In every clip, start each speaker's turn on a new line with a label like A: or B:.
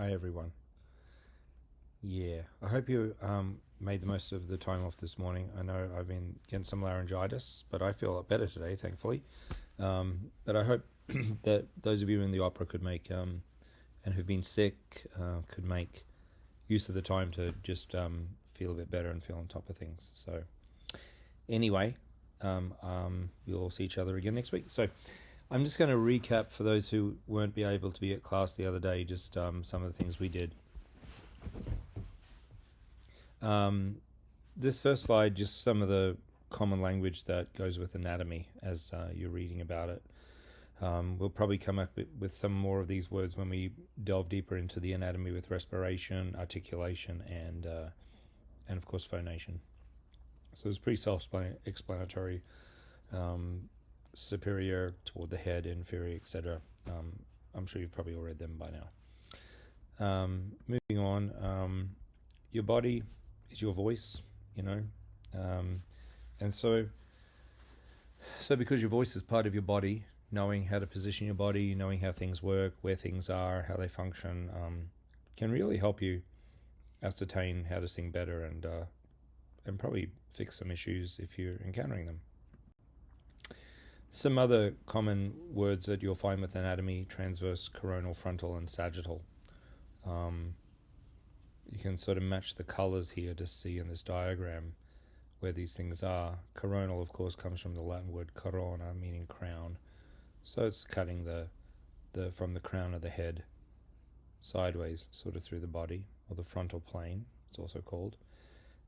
A: Hi everyone. Yeah, I hope you made the most of the time off this morning. I know I've been getting some laryngitis, but I feel a lot better today, thankfully. But I hope that those of you in the opera could make and who've been sick could make use of the time to just feel a bit better and feel on top of things. So anyway, we'll all see each other again next week. So I'm just going to recap for those who weren't be able to be at class the other day, just some of the things we did. This first slide, just some of the common language that goes with anatomy as you're reading about it. We'll probably come up with some more of these words when we delve deeper into the anatomy with respiration, articulation, and of course phonation. So it's pretty self-explanatory. Superior toward the head, inferior, etc. I'm sure you've probably all read them by now. Moving on, your body is your voice, and so because your voice is part of your body, knowing how to position your body, knowing how things work, where things are, how they function, can really help you ascertain how to sing better and probably fix some issues if you're encountering them. Some other common words that you'll find with anatomy: transverse, coronal, frontal, and sagittal. You can sort of match the colors here to see in this diagram where these things are. Coronal, of course, comes from the Latin word corona, meaning crown. So it's cutting the from the crown of the head sideways, sort of through the body, or the frontal plane, it's also called.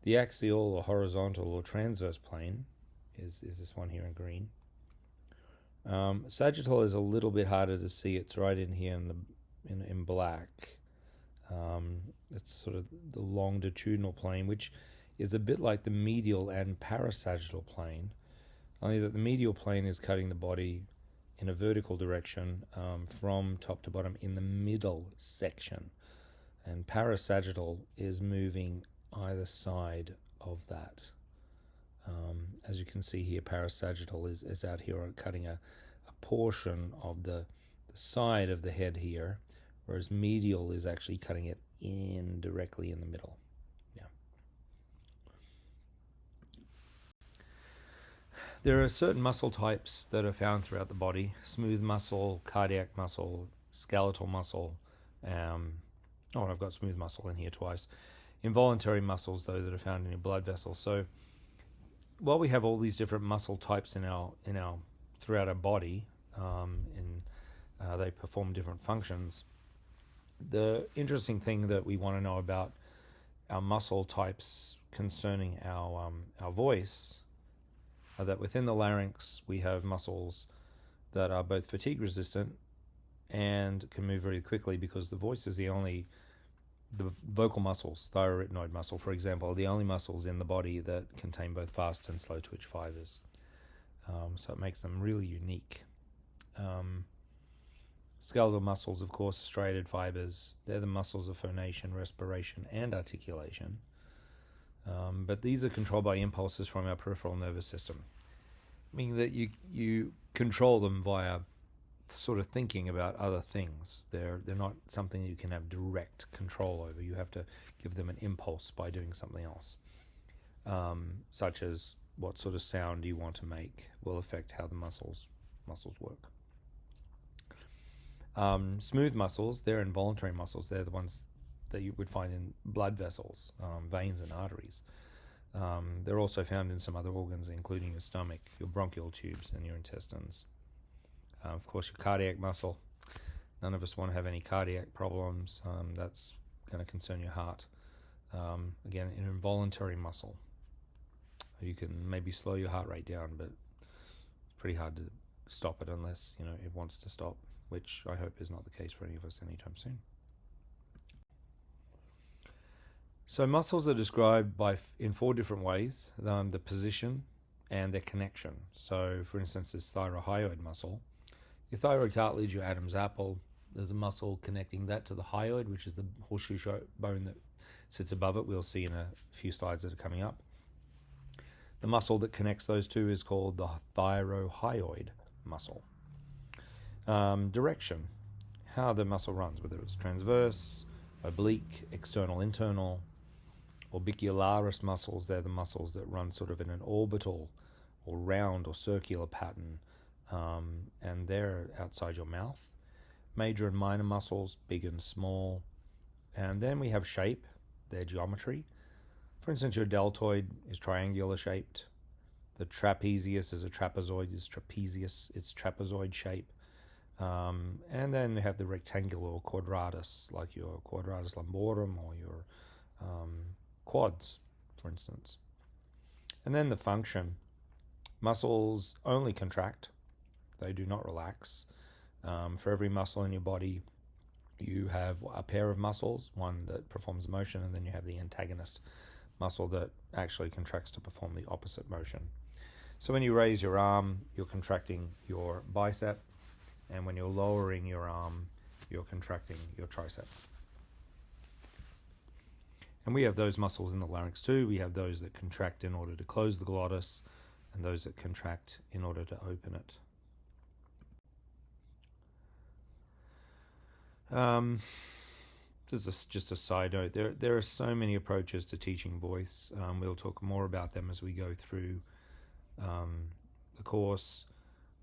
A: The axial or horizontal or transverse plane is this one here in green. Sagittal is a little bit harder to see. It's right in here in black. It's sort of the longitudinal plane, which is a bit like the medial and parasagittal plane, only that the medial plane is cutting the body in a vertical direction from top to bottom in the middle section, and parasagittal is moving either side of that. As you can see here, parasagittal is out here cutting a portion of the side of the head here, whereas medial is actually cutting it in directly in the middle. Yeah. There are certain muscle types that are found throughout the body: smooth muscle, cardiac muscle, skeletal muscle. I've got smooth muscle in here twice. Involuntary muscles, though, that are found in your blood vessels. So while we have all these different muscle types in our throughout our body, they perform different functions. The interesting thing that we want to know about our muscle types concerning our voice are that within the larynx we have muscles that are both fatigue resistant and can move very quickly, because the voice is the vocal muscles, thyroidnoid muscle, for example, are the only muscles in the body that contain both fast and slow twitch fibers. So it makes them really unique. Skeletal muscles, of course, striated fibers, they're the muscles of phonation, respiration, and articulation. But these are controlled by impulses from our peripheral nervous system, meaning that you control them via sort of thinking about other things. They're not something you can have direct control over. You have to give them an impulse by doing something else, such as what sort of sound you want to make will affect how the muscles work. Smooth muscles, they're involuntary muscles. They're the ones that you would find in blood vessels, veins and arteries. They're also found in some other organs, including your stomach, your bronchial tubes, and your intestines. Of course, your cardiac muscle. None of us want to have any cardiac problems. That's going to concern your heart. Again, an involuntary muscle. You can maybe slow your heart rate down, but it's pretty hard to stop it unless it wants to stop, which I hope is not the case for any of us anytime soon. So muscles are described in 4 different ways: the position and their connection. So, for instance, this thyrohyoid muscle. Your thyroid cartilage, your Adam's apple, there's a muscle connecting that to the hyoid, which is the horseshoe bone that sits above it. We'll see in a few slides that are coming up. The muscle that connects those two is called the thyrohyoid muscle. Direction, how the muscle runs, whether it's transverse, oblique, external, internal. Orbicularis muscles, they're the muscles that run sort of in an orbital or round or circular pattern, and they're outside your mouth. Major and minor muscles, big and small. And then we have shape, their geometry. For instance, your deltoid is triangular shaped. The trapezius is a trapezoid, it's trapezoid shape. And then you have the rectangular or quadratus, like your quadratus lumborum or your quads, for instance. And then the function. Muscles only contract, they do not relax. For every muscle in your body, you have a pair of muscles, one that performs motion, and then you have the antagonist muscle that actually contracts to perform the opposite motion. So when you raise your arm, you're contracting your bicep, and when you're lowering your arm, you're contracting your tricep. And we have those muscles in the larynx too. We have those that contract in order to close the glottis, and those that contract in order to open it. This is just a side note. There are so many approaches to teaching voice. We'll talk more about them as we go through the course.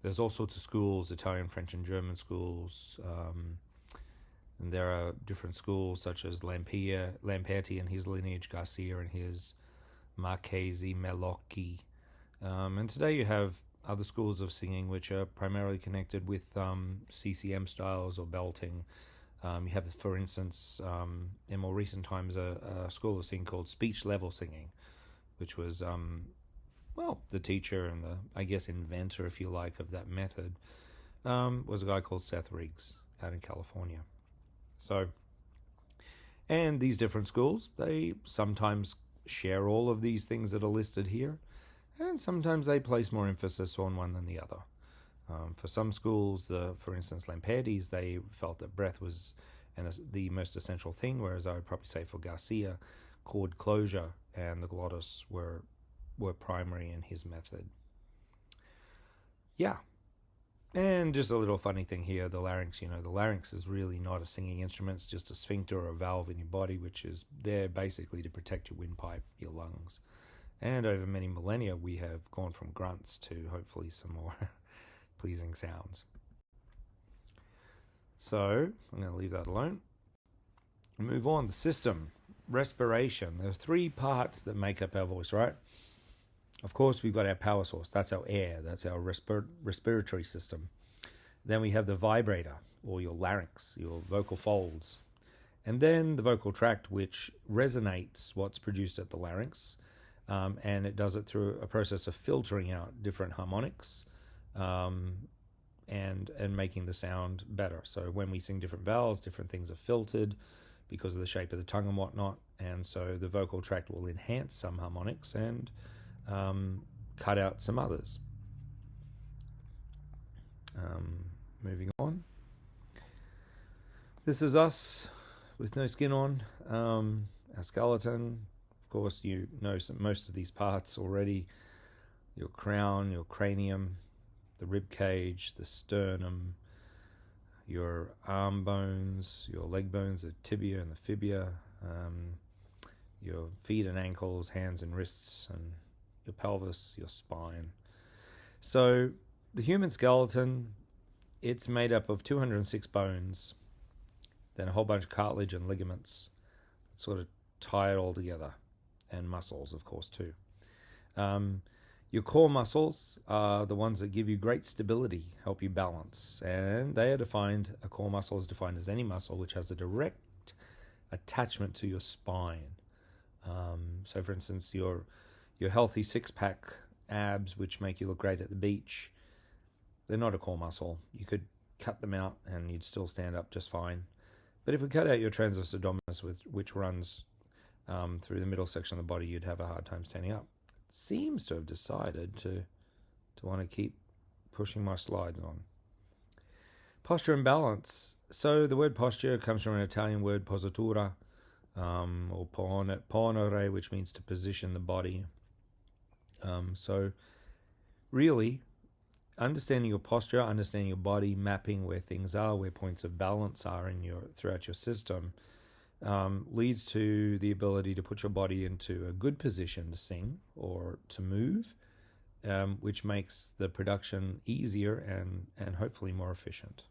A: There's all sorts of schools, Italian, French, and German schools. And there are different schools such as Lamperti and his lineage, Garcia and his, Marchesi, Melocchi. And today you have other schools of singing which are primarily connected with CCM styles or belting. You have, for instance, in more recent times, a school of singing called speech level singing, which was, the teacher and the, I guess, inventor, if you like, of that method, was a guy called Seth Riggs out in California. So, and these different schools, they sometimes share all of these things that are listed here, and sometimes they place more emphasis on one than the other. For some schools, for instance, Lamperti's, they felt that breath was the most essential thing, whereas I would probably say for Garcia, chord closure and the glottis were primary in his method. Yeah. And just a little funny thing here, the larynx, the larynx is really not a singing instrument, it's just a sphincter or a valve in your body, which is there basically to protect your windpipe, your lungs. And over many millennia, we have gone from grunts to hopefully some more pleasing sounds. So, I'm going to leave that alone. And move on. The system, respiration. There are three parts that make up our voice, right? Of course, we've got our power source. That's our air. That's our respiratory system. Then we have the vibrator, or your larynx, your vocal folds. And then the vocal tract, which resonates what's produced at the larynx. And it does it through a process of filtering out different harmonics and making the sound better. So when we sing different vowels, different things are filtered because of the shape of the tongue and whatnot. And so the vocal tract will enhance some harmonics and cut out some others. Moving on. This is us with no skin on. Our skeleton. Of course, you know most of these parts already. Your crown, your cranium, the rib cage, the sternum, your arm bones, your leg bones, the tibia and the fibia, your feet and ankles, hands and wrists, and your pelvis, your spine. So the human skeleton, it's made up of 206 bones, then a whole bunch of cartilage and ligaments that sort of tie it all together, and muscles, of course, too. Your core muscles are the ones that give you great stability, help you balance, and they are defined, a core muscle is defined as any muscle which has a direct attachment to your spine. So, for instance, your healthy six-pack abs, which make you look great at the beach, they're not a core muscle. You could cut them out and you'd still stand up just fine. But if we cut out your transverse abdominis, which runs through the middle section of the body, you'd have a hard time standing up. It seems to have decided to want to keep pushing my slides on. Posture and balance. So the word posture comes from an Italian word positura, or ponere, which means to position the body. So really, understanding your posture, understanding your body, mapping where things are, where points of balance are throughout your system, leads to the ability to put your body into a good position to sing or to move, which makes the production easier and hopefully more efficient.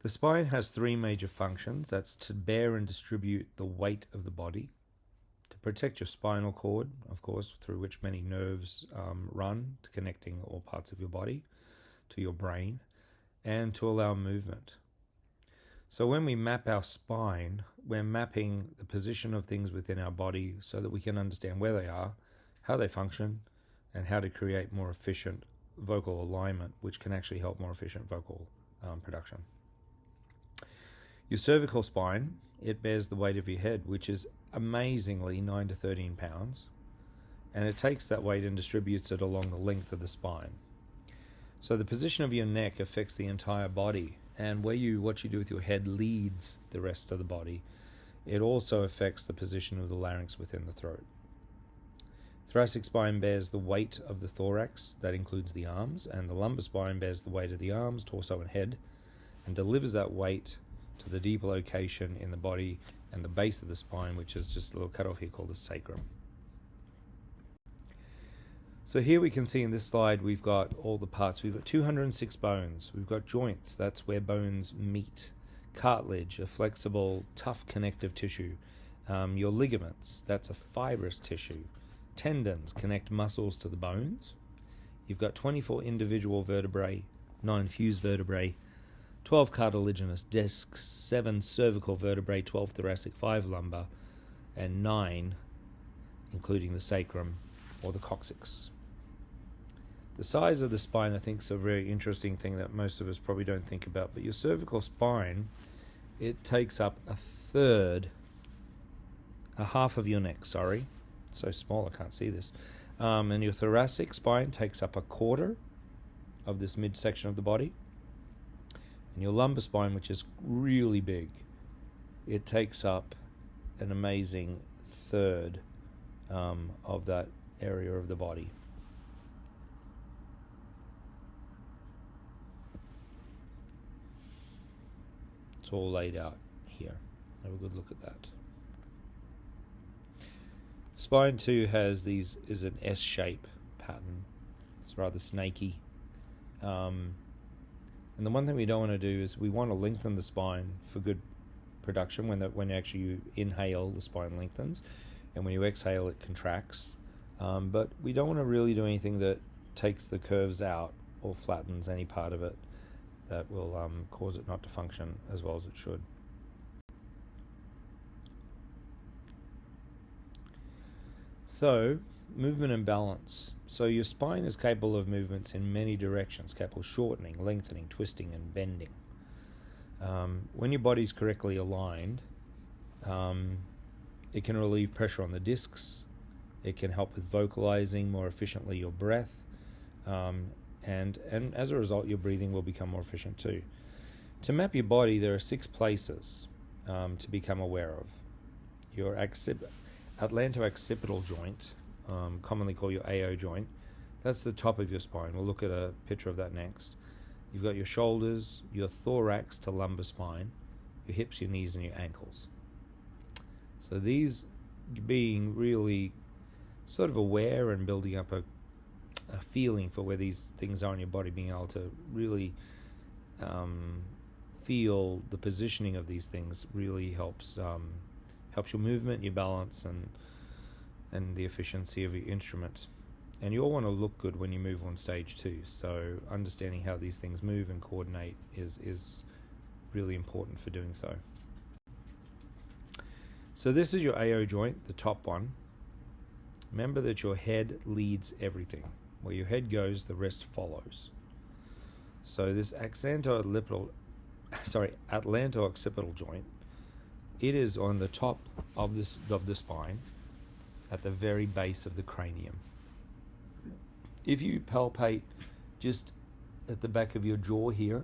A: The spine has three major functions. That's to bear and distribute the weight of the body, to protect your spinal cord, of course, through which many nerves run, to connecting all parts of your body to your brain, and to allow movement. So when we map our spine, we're mapping the position of things within our body so that we can understand where they are, how they function, and how to create more efficient vocal alignment, which can actually help more efficient vocal production. Your cervical spine, it bears the weight of your head, which is amazingly 9 to 13 pounds, and it takes that weight and distributes it along the length of the spine. So the position of your neck affects the entire body, and what you do with your head leads the rest of the body. It also affects the position of the larynx within the throat. Thoracic spine bears the weight of the thorax, that includes the arms, and the lumbar spine bears the weight of the arms, torso, and head, and delivers that weight to the deeper location in the body and the base of the spine, which is just a little cutoff here called the sacrum. So here we can see in this slide we've got all the parts. We've got 206 bones. We've got joints, that's where bones meet. Cartilage, a flexible, tough connective tissue. Your ligaments, that's a fibrous tissue. Tendons connect muscles to the bones. You've got 24 individual vertebrae, 9 fused vertebrae, 12 cartilaginous discs, 7 cervical vertebrae, 12 thoracic, 5 lumbar, and 9, including the sacrum or the coccyx. The size of the spine, I think, is a very interesting thing that most of us probably don't think about. But your cervical spine, it takes up a half of your neck, sorry. It's so small I can't see this. And your thoracic spine takes up a quarter of this midsection of the body. And your lumbar spine, which is really big, it takes up an amazing third of that area of the body. It's all laid out here. Have a good look at that. Spine too is an S-shape pattern. It's rather snaky. And the one thing we don't want to do is we want to lengthen the spine for good production. When actually you inhale, the spine lengthens, and when you exhale, it contracts. But we don't want to really do anything that takes the curves out or flattens any part of it that will cause it not to function as well as it should. So, movement and balance. So your spine is capable of movements in many directions, capable of shortening, lengthening, twisting, and bending. When your body's correctly aligned, it can relieve pressure on the discs. It can help with vocalizing more efficiently your breath. And as a result, your breathing will become more efficient too. To map your body, there are 6 places to become aware of. Your atlanto-occipital joint, commonly called your AO joint, that's the top of your spine. We'll look at a picture of that next. You've got your shoulders, your thorax to lumbar spine, your hips, your knees, and your ankles. So these being really sort of aware and building up a feeling for where these things are in your body, being able to really feel the positioning of these things really helps your movement, your balance, and the efficiency of your instrument. And you all want to look good when you move on stage too, so understanding how these things move and coordinate is really important for doing so. So this is your AO joint, the top one. Remember that your head leads everything. Where your head goes, the rest follows. So this atlanto-occipital joint, it is on the top of the spine, at the very base of the cranium. If you palpate just at the back of your jaw here,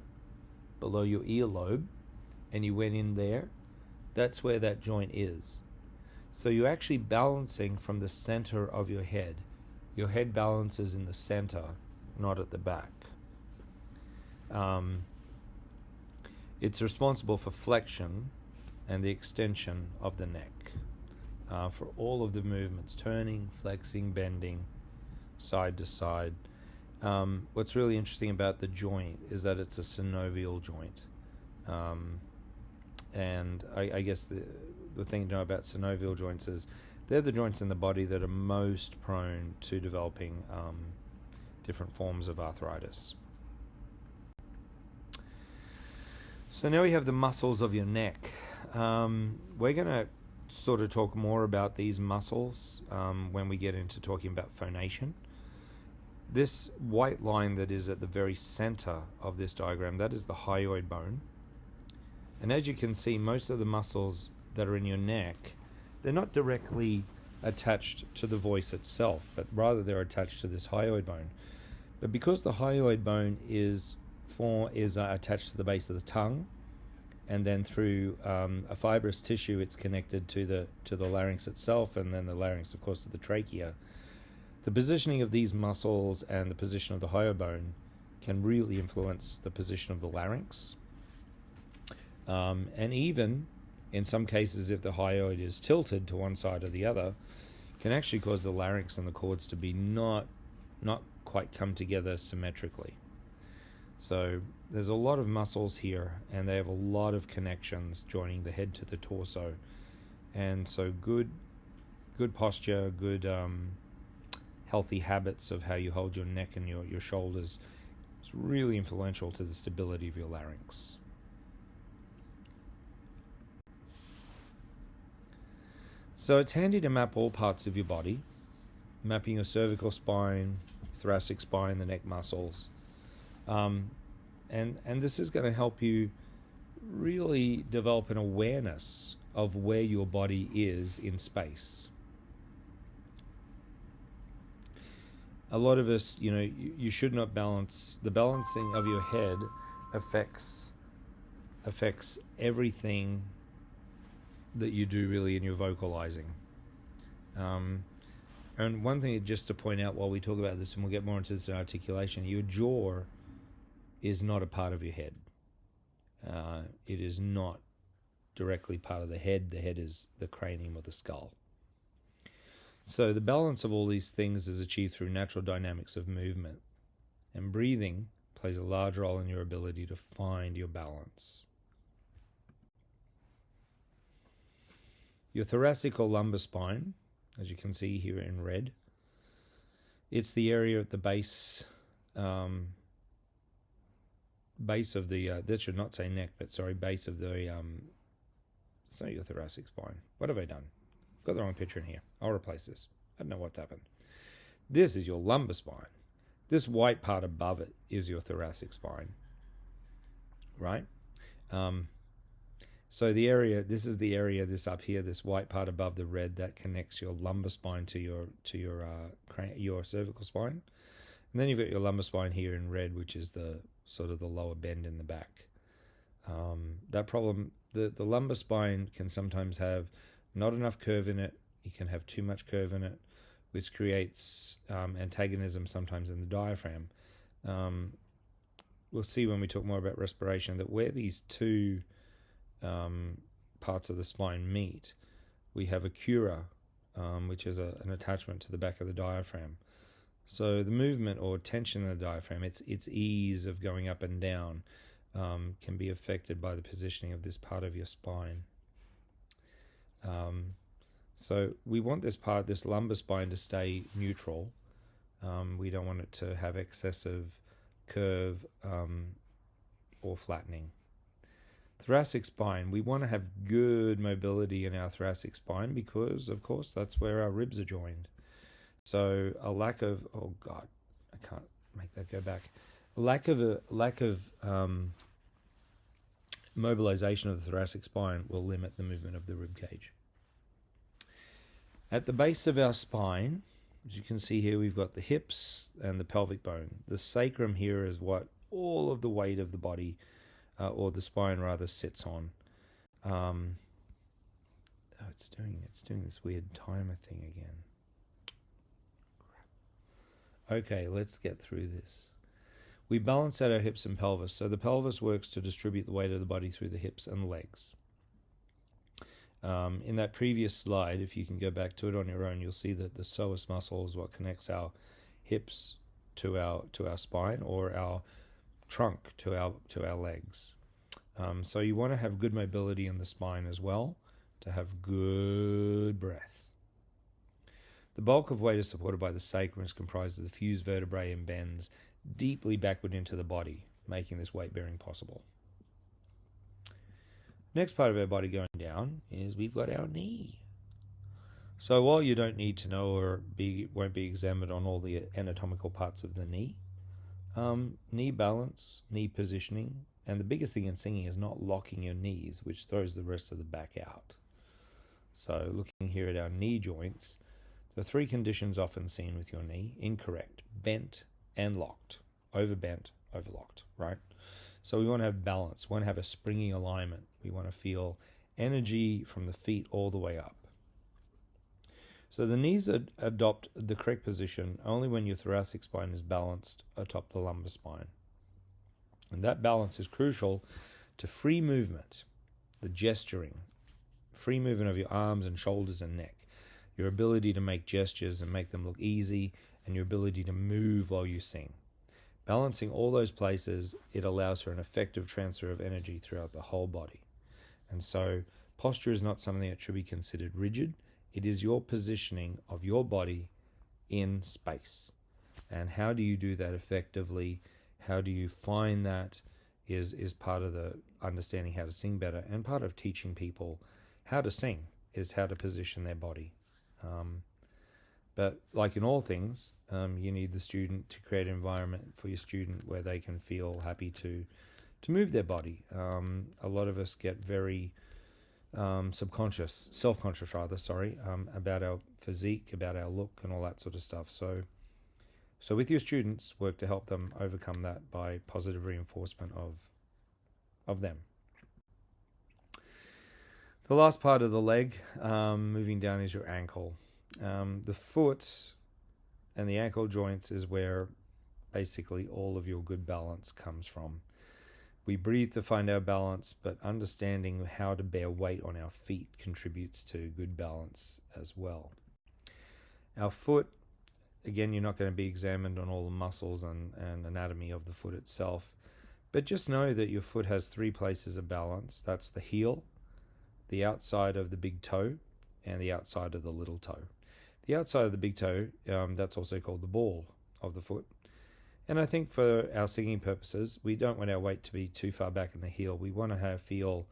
A: below your earlobe, and you went in there, that's where that joint is. So you're actually balancing from the center of your head. Your head balances in the center, not at the back. It's responsible for flexion and the extension of the neck, for all of the movements, turning, flexing, bending, side to side. What's really interesting about the joint is that it's a synovial joint. And I guess the thing to know about synovial joints is they're the joints in the body that are most prone to developing different forms of arthritis. So now we have the muscles of your neck. We're going to sort of talk more about these muscles when we get into talking about phonation. This white line that is at the very center of this diagram, that is the hyoid bone. And as you can see, most of the muscles that are in your neck, they're not directly attached to the voice itself, but rather they're attached to this hyoid bone. But because the hyoid bone is attached to the base of the tongue, and then through a fibrous tissue, it's connected to the larynx itself, and then the larynx, of course, to the trachea. The positioning of these muscles and the position of the hyoid bone can really influence the position of the larynx. And even in some cases, if the hyoid is tilted to one side or the other, can actually cause the larynx and the cords to be not quite come together symmetrically. So there's a lot of muscles here, and they have a lot of connections joining the head to the torso. And so good posture, good healthy habits of how you hold your neck and your shoulders is really influential to the stability of your larynx. So it's handy to map all parts of your body, mapping your cervical spine, thoracic spine, the neck muscles. And this is going to help you really develop an awareness of where your body is in space. A lot of us, you should not balance. The balancing of your head affects everything that you do really in your vocalizing. And one thing just to point out while we talk about this, and we'll get more into this in articulation, your jaw is not a part of your head. It is not directly part of the head. The head is the cranium or the skull. So the balance of all these things is achieved through natural dynamics of movement. And breathing plays a large role in your ability to find your balance. Your thoracic or lumbar spine, as you can see here in red, it's the area at the base of the, that should not say neck, but sorry, base of the, it's not your thoracic spine. What have I done? I've got the wrong picture in here. I'll replace this. I don't know what's happened. This is your lumbar spine. This white part above it is your thoracic spine, right? So the area, this is the area, this up here, this white part above the red, that connects your lumbar spine to your cervical spine. And then you've got your lumbar spine here in red, which is the sort of the lower bend in the back. That problem, the lumbar spine can sometimes have not enough curve in it. You can have too much curve in it, which creates antagonism sometimes in the diaphragm. We'll see when we talk more about respiration that where these two parts of the spine meet, we have a cura, which is an attachment to the back of the diaphragm. So the movement or tension in the diaphragm, its ease of going up and down, can be affected by the positioning of this part of your spine. So we want this lumbar spine to stay neutral. We don't want it to have excessive curve or flattening. Thoracic spine, we want to have good mobility in our thoracic spine because, of course, that's where our ribs are joined. So a lack of, oh God, I can't make that go back. A lack of mobilization of the thoracic spine will limit the movement of the rib cage. At the base of our spine, as you can see here, we've got the hips and the pelvic bone. The sacrum here is what all of the weight of the body, or the spine rather, sits on. It's doing this weird timer thing again. Okay, let's get through this. We balance out our hips and pelvis. So the pelvis works to distribute the weight of the body through the hips and legs. In that previous slide, if you can go back to it on your own, you'll see that the psoas muscle is what connects our hips to our spine, or our trunk to our legs. So you want to have good mobility in the spine as well, to have good breath. The bulk of weight is supported by the sacrum, is comprised of the fused vertebrae and bends deeply backward into the body, making this weight bearing possible. Next part of our body going down is we've got our knee. So while you don't need to know or won't be examined on all the anatomical parts of the knee, knee balance, knee positioning, and the biggest thing in singing is not locking your knees, which throws the rest of the back out. So looking here at our knee joints, the three conditions often seen with your knee: incorrect, bent and locked, overbent, overlocked, right? So we want to have balance, we want to have a springy alignment. We want to feel energy from the feet all the way up. So the knees adopt the correct position only when your thoracic spine is balanced atop the lumbar spine. And that balance is crucial to free movement, the gesturing, free movement of your arms and shoulders and neck, your ability to make gestures and make them look easy, and your ability to move while you sing. Balancing all those places, it allows for an effective transfer of energy throughout the whole body. And so posture is not something that should be considered rigid. It is your positioning of your body in space. And how do you do that effectively? How do you find that is part of the understanding how to sing better, and part of teaching people how to sing is how to position their body. But like in all things, you need the student to create an environment for your student where they can feel happy to move their body. A lot of us get very self-conscious about our physique, about our look and all that sort of stuff. So with your students, work to help them overcome that by positive reinforcement of them. The last part of the leg, moving down, is your ankle. The foot and the ankle joints is where basically all of your good balance comes from. We breathe to find our balance, but understanding how to bear weight on our feet contributes to good balance as well. Our foot, again, you're not going to be examined on all the muscles and anatomy of the foot itself, but just know that your foot has three places of balance. That's the heel, the outside of the big toe, and the outside of the little toe. The outside of the big toe, that's also called the ball of the foot. And I think for our singing purposes, we don't want our weight to be too far back in the heel. We want to feel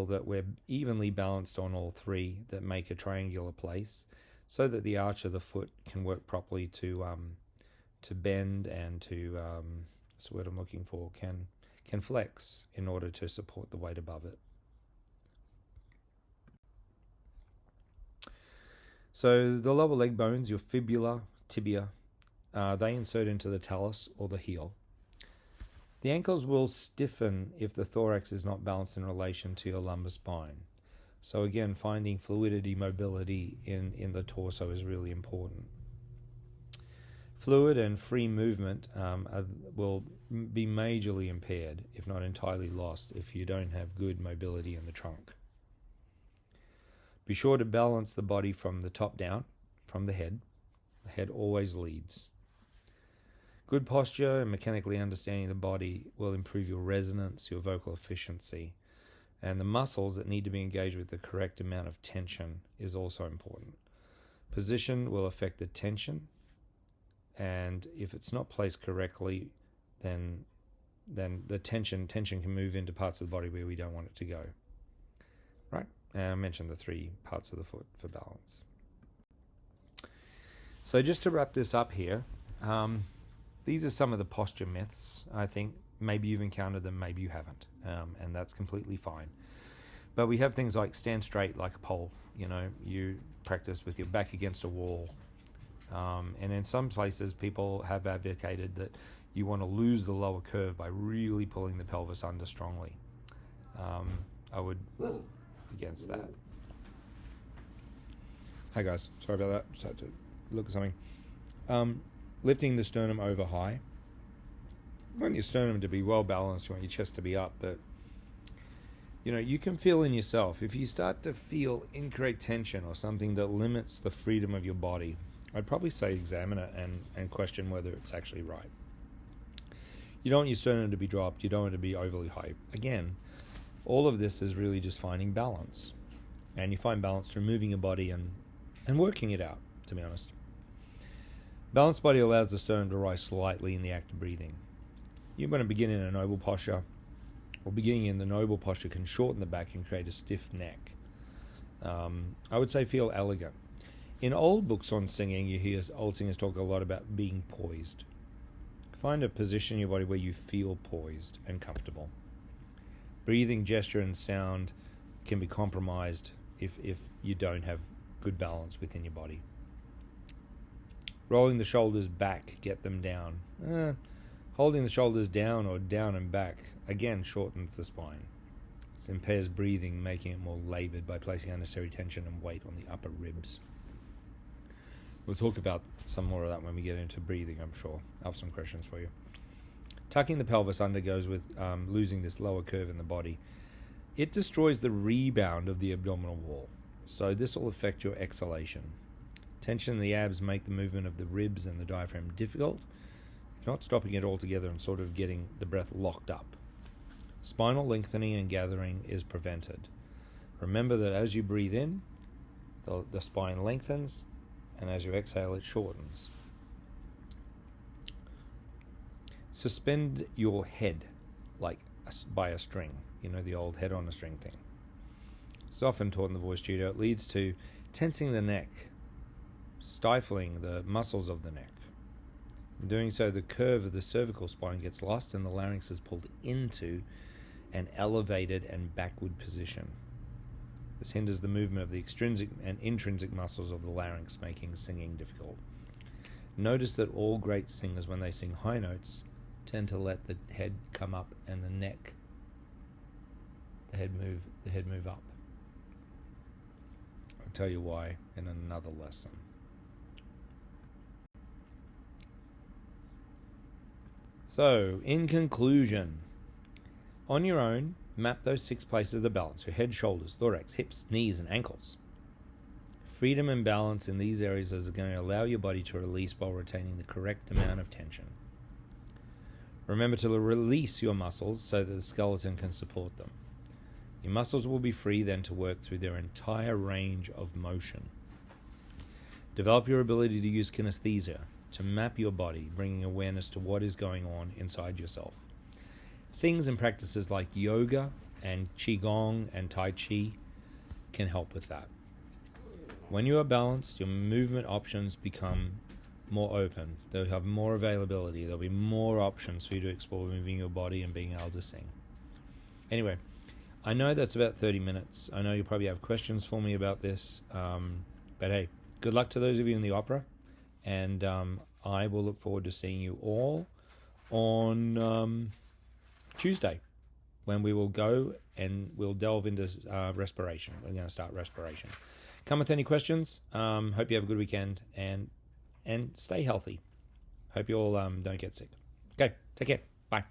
A: that we're evenly balanced on all three that make a triangular place, so that the arch of the foot can work properly to bend and to that's what I'm looking for, can flex in order to support the weight above it. So the lower leg bones, your fibula, tibia, they insert into the talus or the heel. The ankles will stiffen if the thorax is not balanced in relation to your lumbar spine. So again, finding fluidity, mobility in the torso is really important. Fluid and free movement will be majorly impaired, if not entirely lost, if you don't have good mobility in the trunk. Be sure to balance the body from the top down, from the head. The head always leads. Good posture and mechanically understanding the body will improve your resonance, your vocal efficiency, and the muscles that need to be engaged with the correct amount of tension is also important. Position will affect the tension, and if it's not placed correctly, then the tension can move into parts of the body where we don't want it to go. Right? And I mentioned the three parts of the foot for balance. So just to wrap this up here, these are some of the posture myths. I think maybe you've encountered them, maybe you haven't, and that's completely fine. But we have things like stand straight like a pole. You practice with your back against a wall. And in some places, people have advocated that you want to lose the lower curve by really pulling the pelvis under strongly. I would against that. Hi guys, sorry about that. Just had to look at something. Lifting the sternum over high want your sternum to be well balanced, you want your chest to be up, but you can feel in yourself. If you start to feel incorrect tension or something that limits the freedom of your body, I'd probably say examine it and question whether it's actually right. You don't want your sternum to be dropped. You don't want it to be overly high. Again, all of this is really just finding balance. And you find balance through moving your body and working it out, to be honest. Balanced body allows the sternum to rise slightly in the act of breathing. You want to begin in a noble posture, or beginning in the noble posture can shorten the back and create a stiff neck. I would say feel elegant. In old books on singing, you hear old singers talk a lot about being poised. Find a position in your body where you feel poised and comfortable. Breathing, gesture, and sound can be compromised if you don't have good balance within your body. Rolling the shoulders back, get them down. Holding the shoulders down or down and back, again, shortens the spine. It impairs breathing, making it more labored by placing unnecessary tension and weight on the upper ribs. We'll talk about some more of that when we get into breathing, I'm sure. I have some questions for you. Tucking the pelvis under goes with losing this lower curve in the body. It destroys the rebound of the abdominal wall, so this will affect your exhalation. Tension in the abs make the movement of the ribs and the diaphragm difficult, if not stopping it altogether and sort of getting the breath locked up. Spinal lengthening and gathering is prevented. Remember that as you breathe in, the spine lengthens, and as you exhale, it shortens. Suspend your head by a string. The old head on a string thing. It's often taught in the voice studio. It leads to tensing the neck, stifling the muscles of the neck. In doing so, the curve of the cervical spine gets lost and the larynx is pulled into an elevated and backward position. This hinders the movement of the extrinsic and intrinsic muscles of the larynx, making singing difficult. Notice that all great singers, when they sing high notes, tend to let the head come up and the head move up. I'll tell you why in another lesson. So, in conclusion, on your own, map those 6 places of balance: your head, shoulders, thorax, hips, knees, and ankles. Freedom and balance in these areas is going to allow your body to release while retaining the correct amount of tension. Remember to release your muscles so that the skeleton can support them. Your muscles will be free then to work through their entire range of motion. Develop your ability to use kinesthesia to map your body, bringing awareness to what is going on inside yourself. Things and practices like yoga and qigong and tai chi can help with that. When you are balanced, your movement options become more open. They'll have more availability. There'll be more options for you to explore moving your body and being able to sing. Anyway, I know that's about 30 minutes. I know you probably have questions for me about this. But hey, good luck to those of you in the opera. And I will look forward to seeing you all on Tuesday, when we will go and we'll delve into respiration. We're going to start respiration. Come with any questions. Hope you have a good weekend and stay healthy. Hope you all don't get sick. Okay, take care. Bye.